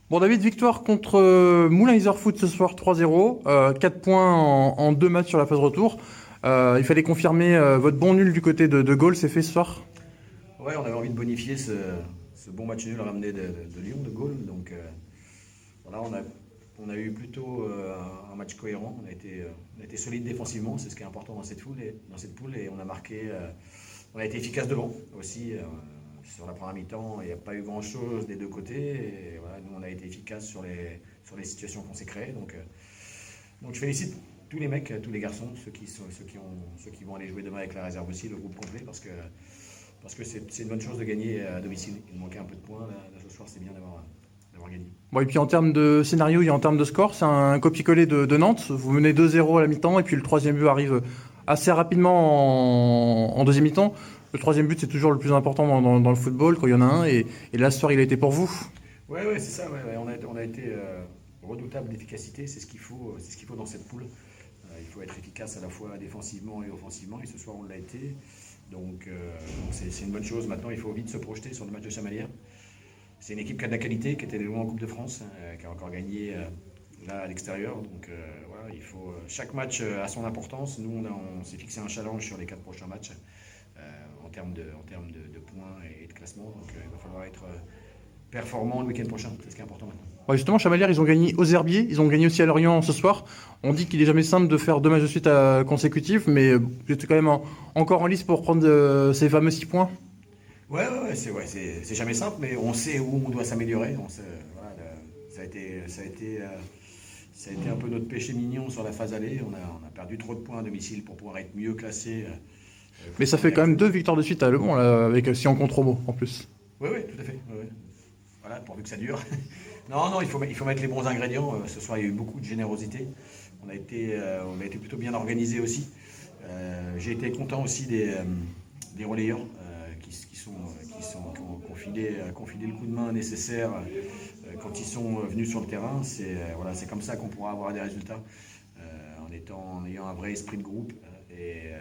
Bon David, victoire contre Moulins Foot ce soir 3-0, 4 points en 2 matchs sur la phase retour. Il fallait confirmer votre bon nul du côté de Gaulle, c'est fait ce soir? Ouais, on avait envie de bonifier ce bon match nul ramené de Lyon, de Gaulle. Donc voilà, on a eu plutôt un match cohérent. On a été solide défensivement, c'est ce qui est important dans cette poule, et on a marqué. On a été efficace devant aussi. Sur la première mi-temps, il n'y a pas eu grand-chose des deux côtés. Et voilà, nous, on a été efficace sur les situations qu'on s'est créées. Donc je félicite tous les mecs, tous les garçons, ceux qui vont aller jouer demain avec la réserve aussi, le groupe complet, parce que c'est une bonne chose de gagner à domicile. Il manquait un peu de points là ce soir, c'est bien d'avoir gagné. Bon, et puis en termes de scénario et en termes de score, c'est un copier-coller de Nantes. Vous menez 2-0 à la mi-temps et puis le troisième but arrive assez rapidement en deuxième mi-temps. Le troisième but, c'est toujours le plus important dans le football quand il y en a un. Et là, ce soir, il a été pour vous. Ouais, c'est ça. Ouais. On a été redoutable d'efficacité. C'est ce qu'il faut dans cette poule. Il faut être efficace à la fois défensivement et offensivement. Et ce soir, on l'a été. Donc c'est une bonne chose. Maintenant, il faut vite se projeter sur le match de Chamalières. C'est une équipe qui a de la qualité, qui était loin en Coupe de France, qui a encore gagné là à l'extérieur. Donc voilà, chaque match a son importance. Nous, on s'est fixé un challenge sur les 4 prochains matchs en termes de points et de classement. Donc il va falloir être performant le week-end prochain. C'est ce qui est important maintenant. Ouais, justement, Chamalières, ils ont gagné aux Herbiers, ils ont gagné aussi à Lorient ce soir. On dit qu'il est jamais simple de faire 2 matchs de suite consécutifs, mais vous êtes quand même encore en lice pour prendre ces fameux 6 points. Ouais, c'est jamais simple, mais on sait où on doit s'améliorer. Voilà, ça a été un peu notre péché mignon sur la phase aller. On a perdu trop de points à domicile pour pouvoir être mieux classé. Mais ça fait quand même 2 victoires de suite à Le Mans, là, avec si on compte Romo en plus. Oui, tout à fait. Ouais. Voilà, pourvu que ça dure. Non, il faut mettre les bons ingrédients. Ce soir, il y a eu beaucoup de générosité. On a été plutôt bien organisé aussi. J'ai été content aussi des relayeurs qui ont filé le coup de main nécessaire quand ils sont venus sur le terrain. C'est comme ça qu'on pourra avoir des résultats en ayant un vrai esprit de groupe et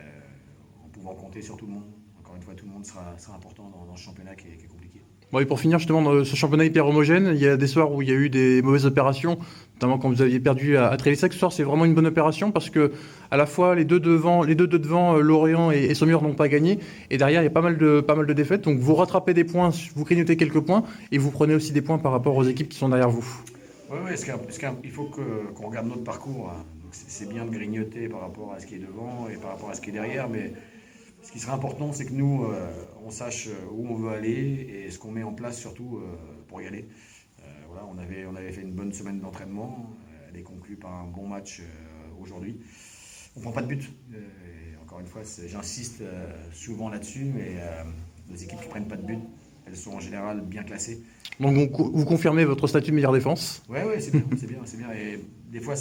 en pouvant compter sur tout le monde. Encore une fois, tout le monde sera important dans ce championnat qui est compliqué. Bon, et pour finir justement dans ce championnat hyper homogène, il y a des soirs où il y a eu des mauvaises opérations, notamment quand vous aviez perdu à Trélissac. Ce soir, c'est vraiment une bonne opération parce que à la fois les deux de devant, Lorient et Saumur n'ont pas gagné, et derrière il y a pas mal de défaites. Donc vous rattrapez des points, vous grignotez quelques points, et vous prenez aussi des points par rapport aux équipes qui sont derrière vous. Oui, il faut qu'on regarde notre parcours, hein. Donc c'est bien de grignoter par rapport à ce qui est devant et par rapport à ce qui est derrière, mais ce qui serait important, c'est que nous, on sache où on veut aller et ce qu'on met en place surtout pour y aller. Voilà, on avait fait une bonne semaine d'entraînement. Elle est conclue par un bon match aujourd'hui. On ne prend pas de but. Et encore une fois, j'insiste souvent là-dessus, mais les équipes qui ne prennent pas de but, elles sont en général bien classées. Donc vous confirmez votre statut de meilleure défense. Ouais, c'est bien. Et des fois,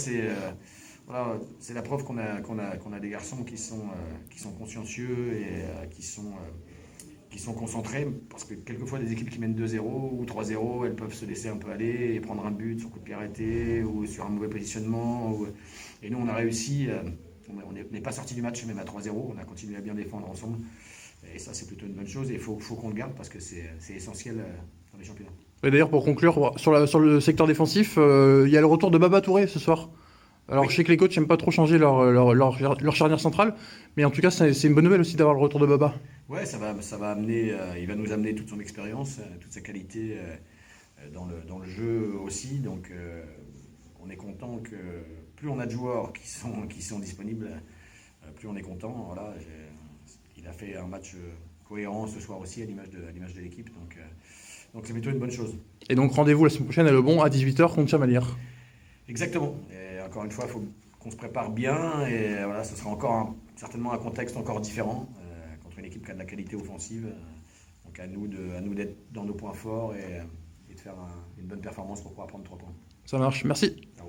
voilà, c'est la preuve qu'on a des garçons qui sont consciencieux et qui sont concentrés, parce que quelquefois des équipes qui mènent 2-0 ou 3-0, elles peuvent se laisser un peu aller et prendre un but sur coup de pied arrêté ou sur un mauvais positionnement. Et nous, on a réussi, on n'est pas sorti du match même à 3-0, on a continué à bien défendre ensemble. Et ça, c'est plutôt une bonne chose et il faut qu'on le garde parce que c'est essentiel dans les championnats. Et d'ailleurs, pour conclure, sur le secteur défensif, il y a le retour de Baba Touré ce soir. Alors, Oui. je sais que les coachs n'aiment pas trop changer leur charnière centrale, mais en tout cas, c'est une bonne nouvelle aussi d'avoir le retour de Baba. Ouais, ça va amener, il va nous amener toute son expérience, toute sa qualité dans le jeu aussi. Donc, on est content que plus on a de joueurs qui sont disponibles, plus on est content. Voilà, il a fait un match cohérent ce soir aussi à l'image de l'équipe. Donc c'est plutôt une bonne chose. Et donc, rendez-vous la semaine prochaine à Le Bon à 18h contre Chamalières. Exactement. Et encore une fois, il faut qu'on se prépare bien. Et voilà, ce sera certainement un contexte encore différent contre une équipe qui a de la qualité offensive. Donc à nous d'être dans nos points forts et de faire une bonne performance pour pouvoir prendre 3 points. Ça marche, merci.